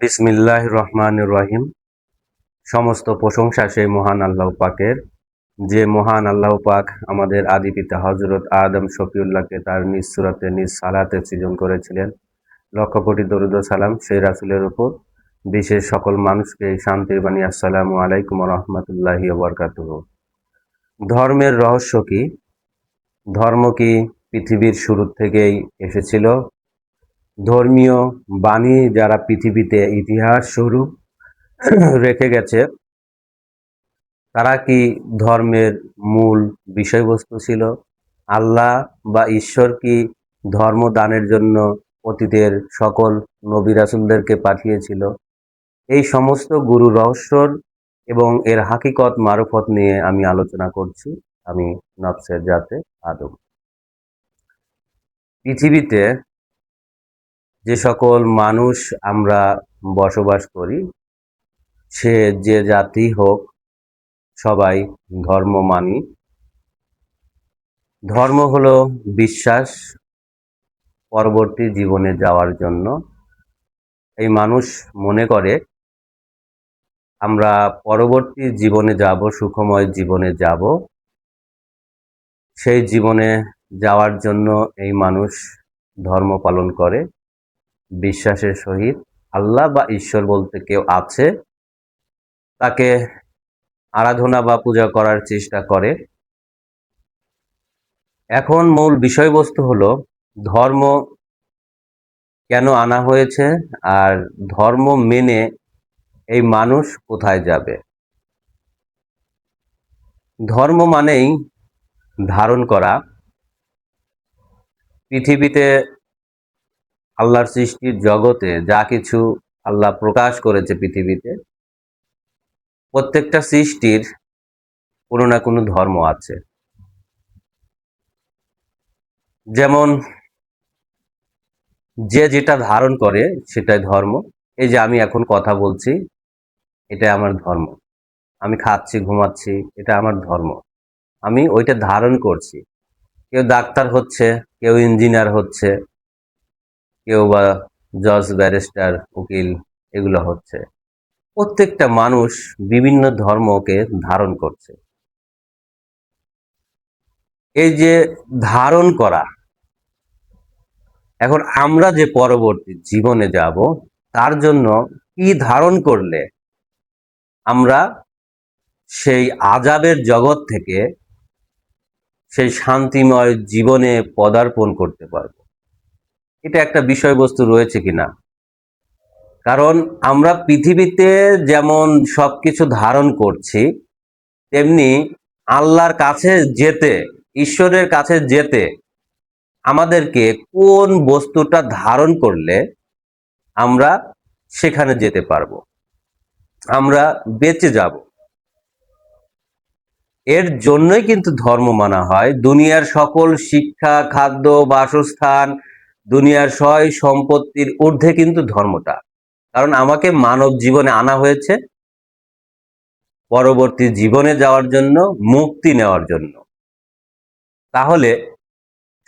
বিসমিল্লাহির রহমানির রহিম। সমস্ত প্রশংসা সেই মহান আল্লাহ পাকের, যে মহান আল্লাহ পাক আমাদের আদি পিতা হযরত আদম শফিউল্লাহকে তার নিজ সূরাতে নিজ সালাতে সৃজন করেছিলেন। লক্ষ কোটি দরুদ ও সালাম সেই রাসূলের উপর, বিশেষ সকল মানুষকে শান্তির বাণী আসসালামু আলাইকুম ওয়া রাহমাতুল্লাহি ওয়া বারাকাতুহু। ধর্মের রহস্য কি? ধর্ম কি পৃথিবীর শুরু থেকেই এসেছিল? ধর্মীয় বাণী যারা পৃথিবীতে ইতিহাস স্বরূপ রেখে গেছে, তারা কি ধর্মের মূল বিষয়বস্তু ছিল? আল্লাহ বা ঈশ্বর কি ধর্ম দানের জন্য অতীতের সকল নবী রাসূলদেরকে পাঠিয়েছিল? এই সমস্ত গুরু রহস্যর এবং এর হাকিকত মারফত নিয়ে আমি আলোচনা করছি। আমি নফসের জাতে আদম। পৃথিবীতে যে সকল মানুষ আমরা বসবাস করি, সে যে জাতি হোক, সবাই ধর্ম মানি। ধর্ম হলো বিশ্বাস পরবর্তী জীবনে যাওয়ার জন্য। এই মানুষ মনে করে আমরা পরবর্তী জীবনে যাব, সুখময় জীবনে যাব। সেই জীবনে যাওয়ার জন্য এই মানুষ ধর্ম পালন করে বিশ্বাসের সহিত। আল্লাহ বা ঈশ্বর বলতে কেউ আছে, তাকে আরাধনা বা পূজা করার চেষ্টা করে। এখন মূল বিষয়বস্তু হলো ধর্ম কেন আনা হয়েছে, আর ধর্ম মেনে এই মানুষ কোথায় যাবে। ধর্ম মানেই ধারণ করা। পৃথিবীতে আল্লাহর সৃষ্টির জগতে যা কিছু আল্লাহ প্রকাশ করেছে পৃথিবীতে, প্রত্যেকটা সৃষ্টির কোনো না কোনো ধর্ম আছে। যেমন যে যেটা ধারণ করে সেটাই ধর্ম। এই যে আমি এখন কথা বলছি, এটা আমার ধর্ম। আমি খাচ্ছি, ঘুমাচ্ছি, এটা আমার ধর্ম। আমি ওইটা ধারণ করছি। কেউ ডাক্তার হচ্ছে, কেউ ইঞ্জিনিয়ার হচ্ছে, কেউ বা জজ, ব্যারিস্টার, উকিল, এগুলো হচ্ছে। প্রত্যেকটা মানুষ বিভিন্ন ধর্মকে ধারণ করছে। এই যে ধারণ করা, এখন আমরা যে পরবর্তী জীবনে যাব, তার জন্য কি ধারণ করলে আমরা সেই আযাবের জগৎ থেকে সেই শান্তিময় জীবনে পদার্পণ করতে পারব, এটা একটা বিষয়বস্তু রয়েছে কিনা। কারণ আমরা পৃথিবীতে যেমন সবকিছু ধারণ করছি, তেমনি আল্লাহর কাছে যেতে, ঈশ্বরের কাছে যেতে আমাদেরকে কোন বস্তুটা ধারণ করলে আমরা সেখানে যেতে পারবো, আমরা বেঁচে যাব। এর জন্যই কিন্তু ধর্ম মানা হয়। দুনিয়ার সকল শিক্ষা, খাদ্য, বাসস্থান, দুনিয়ার সয় সম্পত্তির ঊর্ধ্বে কিন্তু ধর্মটা। কারণ আমাকে মানব জীবনে আনা হয়েছে পরবর্তী জীবনে যাওয়ার জন্য, মুক্তি নেওয়ার জন্য। তাহলে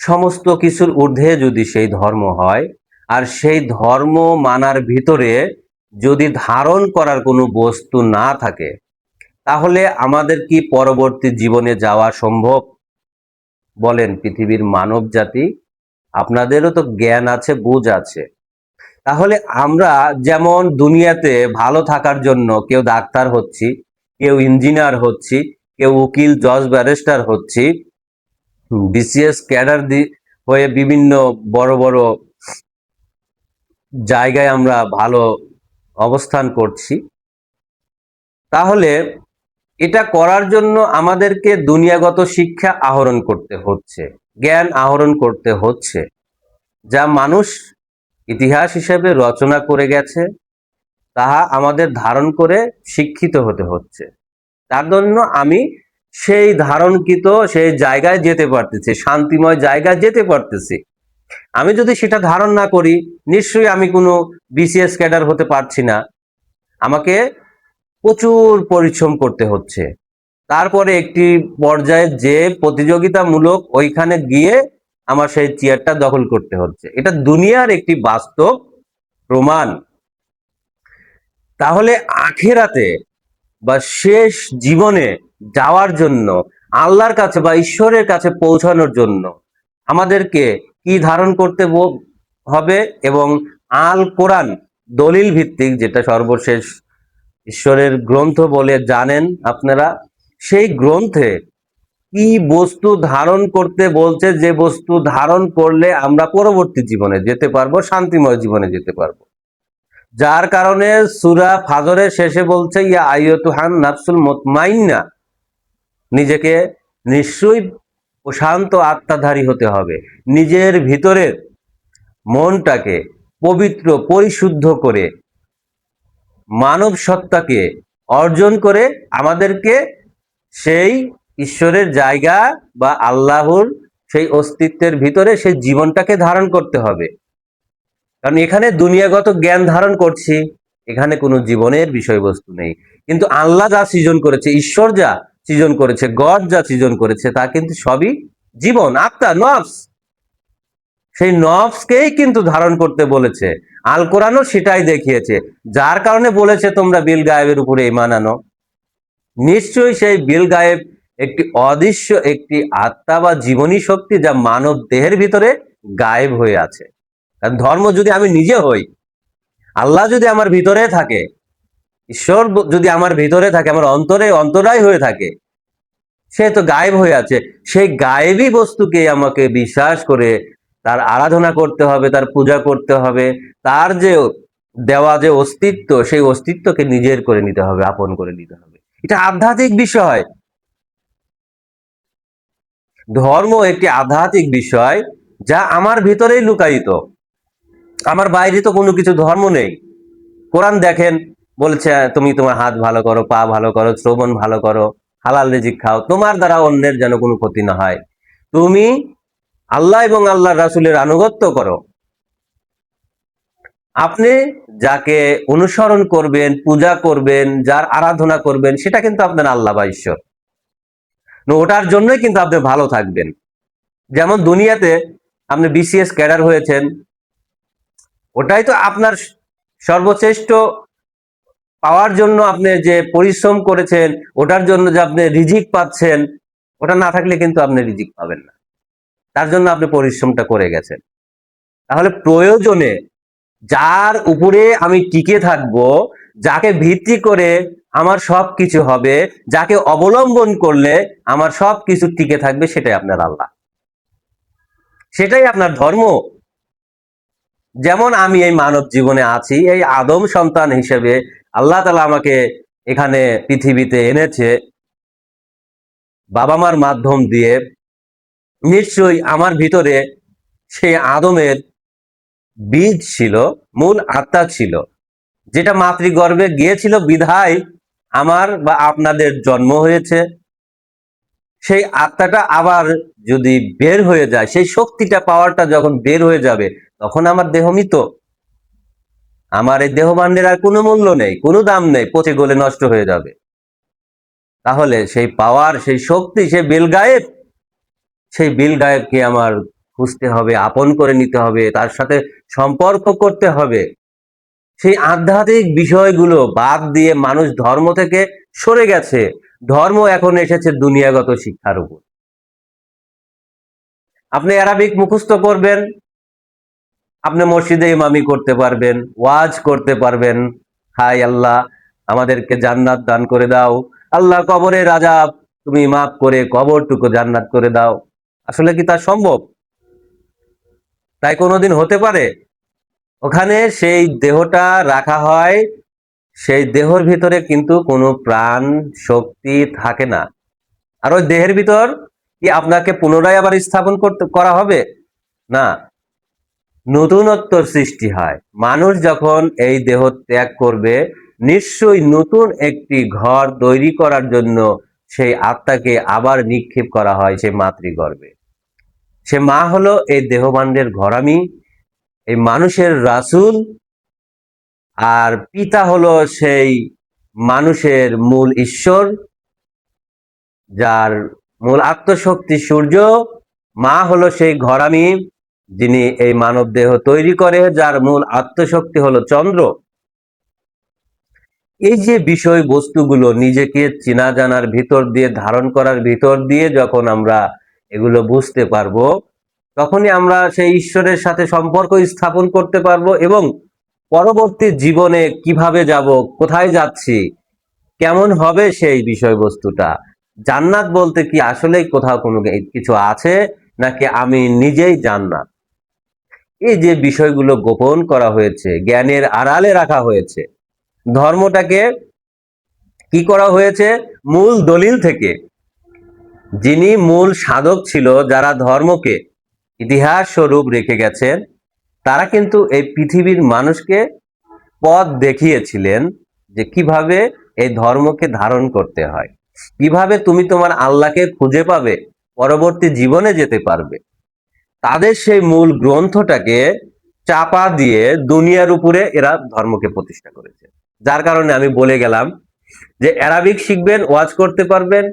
সমস্ত কিছুর ঊর্ধ্বে যদি সেই ধর্ম হয়, আর সেই ধর্ম মানার ভিতরে যদি ধারণ করার কোনো বস্তু না থাকে, তাহলে আমাদের কি পরবর্তী জীবনে যাওয়া সম্ভব? বলেন পৃথিবীর মানব জাতি, আপনাদেরও তো জ্ঞান আছে, বুঝ আছে। তাহলে আমরা যেমন দুনিয়াতে ভালো থাকার জন্য কেউ ডাক্তার হচ্ছি, কেউ ইঞ্জিনিয়ার হচ্ছি, কেউ উকিল, জজ, ব্যারিস্টার হচ্ছি, বিসিএস ক্যাডার হয়ে বিভিন্ন বড় বড় জায়গায় আমরা ভালো অবস্থান করছি। তাহলে এটা করার জন্য আমাদেরকে দুনিয়াগত শিক্ষা আহরণ করতে হচ্ছে, জ্ঞান আহরণ করতে হচ্ছে, যা মানুষ ইতিহাস হিসেবে রচনা করে গেছে, তাহা আমাদের ধারণ করে শিক্ষিত হতে হচ্ছে। তার জন্য আমি সেই ধারণকৃত সেই জায়গায় যেতে পারতেছি, শান্তিময় জায়গায় যেতে পারতেছি। আমি যদি সেটা ধারণ না করি, নিশ্চয়ই আমি কোনো বিসিএস ক্যাডার হতে পারছি না। আমাকে প্রচুর পরিশ্রম করতে হচ্ছে। তারপরে একটি পর্যায়ে যে প্রতিযোগিতামূলক ওইখানে গিয়ে আমার সেই চেয়ারটা দখল করতে হচ্ছে। এটা দুনিয়ার একটি বাস্তব প্রমাণ। তাহলে আখেরাতে বা শেষ জীবনে যাওয়ার জন্য, আল্লাহর কাছে বা ঈশ্বরের কাছে পৌঁছানোর জন্য আমাদেরকে কি ধারণ করতে হবে? এবং আল কোরআন দলিল ভিত্তিক, যেটা সর্বশেষ ঈশ্বরের গ্রন্থ বলে জানেন আপনারা, সেই গ্রন্থে কি বস্তু ধারণ করতে বলছে, যে বস্তু ধারণ করলে আমরা পরবর্তী জীবনে যেতে পারবো, শান্তিময় জীবনে যেতে পারবো। যার কারণে সূরা ফাজরের শেষে বলছে, ইয়া আইয়তুহান নাফসুল মুতমাইন্না, নিজেকে নিশ্চয়ই প্রশান্ত আত্মাধারী হতে হবে। নিজের ভিতরের মনটাকে পবিত্র পরিশুদ্ধ করে, মানব সত্তাকে অর্জন করে আমাদেরকে সেই ঈশ্বরের জায়গা বা আল্লাহর সেই অস্তিত্বের ভিতরে সেই জীবনটাকে ধারণ করতে হবে। কারণ এখানে দুনিয়াগত জ্ঞান ধারণ করছি, এখানে কোনো জীবনের বিষয়বস্তু নেই। কিন্তু আল্লাহ যা সৃজন করেছে, ঈশ্বর যা সৃজন করেছে, গড যা সৃজন করেছে, তা কিন্তু সবই জীবন, আত্মা, নফস। সেই নফসকেই কিন্তু ধারণ করতে বলেছে। আল কোরআনও সেটাই দেখিয়েছে। যার কারণে বলেছে তোমরা বিল গায়েবের উপরে ঈমান আনো। নিশ্চয়ই সেই বিল গায়েব একটি অদৃশ্য একটি আত্মা বা জীবনী শক্তি, যা মানব দেহের ভিতরে গায়েব হয়ে আছে। কারণ ধর্ম যদি আমি নিজে হই, আল্লাহ যদি আমার ভিতরে থাকে, ঈশ্বর যদি আমার ভিতরে থাকে, আমার অন্তরে অন্তরাই হয়ে থাকে, সে তো গায়েব হয়ে আছে। সেই গায়েবী বস্তুকে আমাকে বিশ্বাস করে তার আরাধনা করতে হবে, তার পূজা করতে হবে, তার যে দেওয়া যে অস্তিত্ব, সেই অস্তিত্বকে নিজের করে নিতে হবে, আপন করে নিতে হবে। এটা আধ্যাত্মিক বিষয়। ধর্ম একটি আধ্যাত্মিক বিষয়, যা আমার ভিতরেই লুকায়িত। আমার বাইরে তো কোনো কিছু ধর্ম নেই। কোরআন দেখেন, বলছে তুমি তোমার হাত ভালো করো, পা ভালো করো, শ্রবণ ভালো করো, হালাল রিজিক খাও, তোমার দ্বারা অন্যের যেন কোনো ক্ষতি না হয়, তুমি আল্লাহ এবং আল্লাহ রাসূলের আনুগত্য করো। আপনি যাকে অনুসরণ করবেন, পূজা করবেন, যার আরাধনা করবেন, সেটা কিন্তু আপনার আল্লাহ বা ঈশ্বর। ওটার জন্যই কিন্তু আপনি ভালো থাকবেন। যেমন দুনিয়াতে আপনি বিসিএস ক্যাডার হয়েছেন, ওটাই তো আপনার সর্বশ্রেষ্ঠ পাওয়ার জন্য আপনি যে পরিশ্রম করেছেন, ওটার জন্য যে আপনি রিজিক পাচ্ছেন, ওটা না থাকলে কিন্তু আপনি রিজিক পাবেন না। তার জন্য আপনি পরিশ্রমটা করে গেছেন। তাহলে প্রয়োজনে যার উপরে আমি টিকে থাকব, যাকে ভিত্তি করে আমার সবকিছু হবে, যাকে অবলম্বন করলে আমার সবকিছু টিকে থাকবে, সেটাই আপনার আল্লাহ, সেটাই আপনার ধর্ম। যেমন আমি এই মানব জীবনে আছি, এই আদম সন্তান হিসেবে আল্লাহ তাআলা আমাকে এখানে পৃথিবীতে এনেছে বাবা মার মাধ্যম দিয়ে। নিশ্চয়ই আমার ভিতরে সেই আদমের বীজ ছিল, মূল আত্মা ছিল, যেটা মাতৃগর্ভে গিয়েছিল বিধায় আমার বা আপনাদের জন্ম হয়েছে। সেই আত্মাটা আবার যদি বের হয়ে যায়, সেই শক্তিটা, পাওয়ারটা যখন বের হয়ে যাবে, তখন আমার দেহ মৃত। আমার এই দেহভাণ্ডের আর কোনো মূল্য নেই, কোনো দাম নেই, পচে গলে নষ্ট হয়ে যাবে। তাহলে সেই পাওয়ার, সেই শক্তি, সেই বিল গায়েবকে আমার খুঁজতে হবে, আপন করে নিতে হবে, তার সাথে সম্পর্ক করতে হবে। সেই আধ্যাত্মিক বিষয়গুলো বাদ দিয়ে মানুষ ধর্ম থেকে সরে গেছে। ধর্ম এখন এসেছে দুনিয়াগত শিক্ষার উপর। আপনি অ্যারাবিক মুখস্থ করবেন, আপনি মসজিদে ইমামি করতে পারবেন, ওয়াজ করতে পারবেন, হাই আল্লাহ আমাদেরকে জান্নাত দান করে দাও, আল্লাহ কবরের আযাব তুমি মাফ করে কবরটুকু জান্নাত করে দাও। আসলে কি তা সম্ভব? তাই কোনোদিন হতে পারে? ওখানে সেই দেহটা রাখা হয়, সেই দেহর ভিতরে কিন্তু কোনো প্রাণ শক্তি থাকে না। আর ওই দেহের ভিতর কি আপনাকে পুনরায় আবার স্থাপন করা হবে? না, নতুনত্ব সৃষ্টি হয়। মানুষ যখন এই দেহ ত্যাগ করবে, নিশ্চয়ই নতুন একটি ঘর তৈরি করার জন্য সেই আত্মাকে আবার নিক্ষেপ করা হয় সেই মাতৃগর্ভে। সে মা হলো এই দেহভাণ্ডের ঘরামি, এই মানুষের রাসূল, আর পিতা হলো সেই মানুষের মূল ঈশ্বর, যার মূল আত্মশক্তি সূর্য। মা হলো সেই ঘরামি, যিনি এই মানব দেহ তৈরি করে, যার মূল আত্মশক্তি হলো চন্দ্র। এই যে বিষয়বস্তুগুলো নিজেকে চেনা জানার ভিতর দিয়ে, ধারণ করার ভিতর দিয়ে যখন আমরা এগুলো বুঝতে পারবো, তখনই আমরা সেই ঈশ্বরের সাথে সম্পর্ক স্থাপন করতে পারবো এবং পরবর্তী জীবনে কিভাবে যাব, কোথায় যাচ্ছি, কেমন হবে সেই বিষয়বস্তুটা, জান্নাত বলতে কি আসলেই কোথাও কোনো কিছু আছে, নাকি আমি নিজেই জান্নাত, এই যে বিষয়গুলো গোপন করা হয়েছে, জ্ঞানের আড়ালে রাখা হয়েছে, ধর্মটাকে কি করা হয়েছে, মূল দলিল থেকে, যিনি মূল সাধক ছিল, যারা ধর্মকে ইতিহাস স্বরূপ রেখে গেছেন, তারা কিন্তু এই পৃথিবীর মানুষকে পথ দেখিয়েছিলেন যে কিভাবে এই ধর্মকে ধারণ করতে হয়, কিভাবে তুমি তোমার আল্লাহকে খুঁজে পাবে, পরবর্তী জীবনে যেতে পারবে। তাদের সেই মূল গ্রন্থটাকে চাপা দিয়ে দুনিয়ার উপরে এরা ধর্মকে প্রতিষ্ঠা করেছে। যার কারণে আমি বলে গেলাম যে অ্যারাবিক শিখবেন, ওয়াজ করতে পারবেন,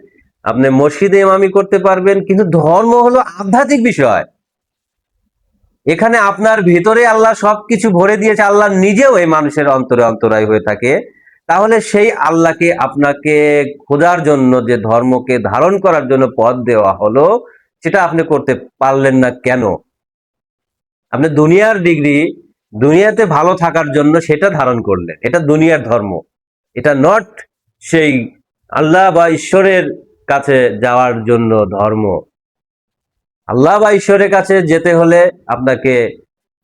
আপনি মসজিদে ইমামি করতে পারবেন, কিন্তু ধর্ম হলো আধ্যাত্মিক বিষয়। এখানে আপনার ভিতরে আল্লাহ সবকিছু ভরে দিয়েছে, আল্লাহ নিজেও এই মানুষের অন্তরে অন্তরায় হয়ে থাকে। তাহলে সেই আল্লাহকে আপনাকে খোঁজার জন্য, যে ধর্মকে ধারণ করার জন্য পথ দেওয়া হলো, সেটা আপনি করতে পারলেন না কেন? আপনি দুনিয়ার ডিগ্রি, দুনিয়াতে ভালো থাকার জন্য সেটা ধারণ করলেন, এটা দুনিয়ার ধর্ম, এটা নট সেই আল্লাহ বা ঈশ্বরের কাছে যাওয়ার জন্য ধর্ম। আল্লাহ বা ঈশ্বরের কাছে যেতে হলে আপনাকে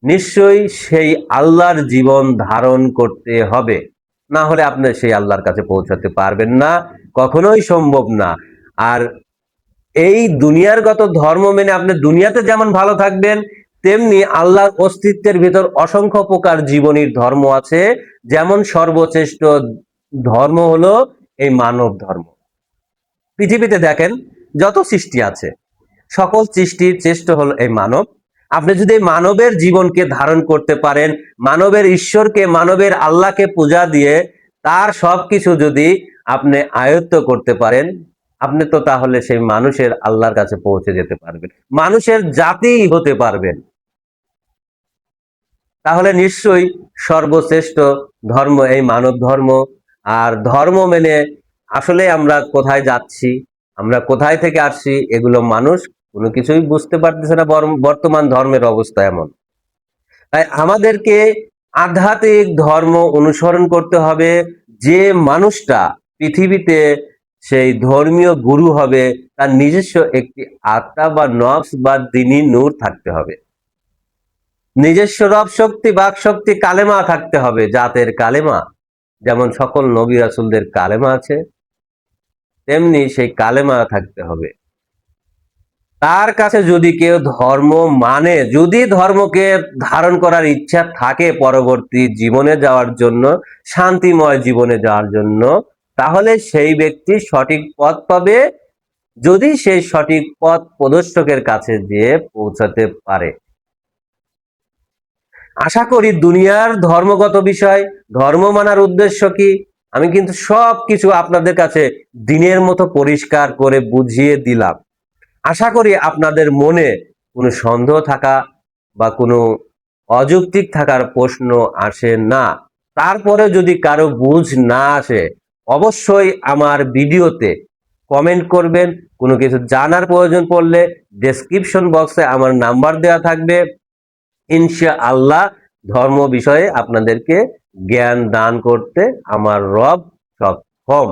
নিশ্চয়ই সেই আল্লাহর জীবন ধারণ করতে হবে, না হলে আপনি সেই আল্লাহর কাছে পৌঁছাতে পারবেন না, কখনোই সম্ভব না। আর এই দুনিয়ারগত ধর্ম মেনে আপনি দুনিয়াতে যেমন ভালো থাকবেন, তেমনি আল্লাহর অস্তিত্বের ভিতর অসংখ্য প্রকার জীবনীর ধর্ম আছে। যেমন সর্বশ্রেষ্ঠ ধর্ম হলো এই মানব ধর্ম। পৃথিবীতে দেখেন যত সৃষ্টি আছে, সকল সৃষ্টির শ্রেষ্ঠ হলো এই মানব। আপনি যদি এই মানবের জীবনকে ধারণ করতে পারেন, মানবের ঈশ্বরকে, মানবের আল্লাহকে পূজা দিয়ে তার সবকিছু যদি আপনি আয়ত্ত করতে পারেন, আপনি তো তাহলে সেই মানুষের আল্লাহর কাছে পৌঁছে যেতে পারবেন, মানুষের জাতি হতে পারবেন। তাহলে নিশ্চয়ই সর্বশ্রেষ্ঠ ধর্ম এই মানব ধর্ম। আর ধর্ম মেনে আসলে আমরা কোথায় যাচ্ছি, আমরা কোথায় থেকে আসছি, এগুলো মানুষ কোনো কিছুই বুঝতে পারতেছে না। বর্তমান ধর্মের অবস্থা এমন। তাই আমাদেরকে আধ্যাত্মিক ধর্ম অনুসরণ করতে হবে। যে মানুষটা পৃথিবীতে সেই ধর্মীয় গুরু হবে, তার নিজস্ব একটি আত্মা বা নফস বা দ্বীনি নূর থাকতে হবে, নিজস্ব রব শক্তি, বাক শক্তি, কালেমা থাকতে হবে, জাতের কালেমা। যেমন সকল নবী রাসূলদের কালেমা আছে, তেমনি সেই কালেমা থাকতে হবে। তার কাছে যদি কেউ ধর্ম মানে, যদি ধর্মকে ধারণ করার ইচ্ছা থাকে পরবর্তী জীবনে যাওয়ার জন্য, শান্তিময় জীবনে যাওয়ার জন্য, তাহলে সেই ব্যক্তি সঠিক পথ পাবে, যদি সেই সঠিক পথ প্রদর্শকের কাছে যেয়ে পৌঁছাতে পারে। আশা করি দুনিয়ার ধর্মগত বিষয়, ধর্ম মানার উদ্দেশ্য কি, আমি কিন্তু সবকিছু আপনাদের কাছে দিনের মতো পরিষ্কার করে বুঝিয়ে দিলাম। আশা করি আপনাদের মনে কোনো সন্দেহ থাকা বা কোনো অযৌক্তিক থাকার প্রশ্ন আসে না। তারপরে যদি কারো বুঝ না আসে, অবশ্যই আমার ভিডিওতে কমেন্ট করবেন। কোনো কিছু জানার প্রয়োজন পড়লে ডেসক্রিপশন বক্সে আমার নাম্বার দেওয়া থাকবে। ইনশাআল্লাহ ধর্ম বিষয়ে আপনাদেরকে জ্ঞান দান করতে আমার রব সক্ষম।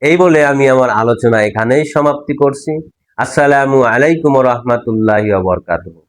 এই বলে আমি আমার আলোচনা এখানেই সমাপ্তি করছি। আসসালামু আলাইকুম ওয়া রাহমাতুল্লাহি ওয়া বারাকাতুহু।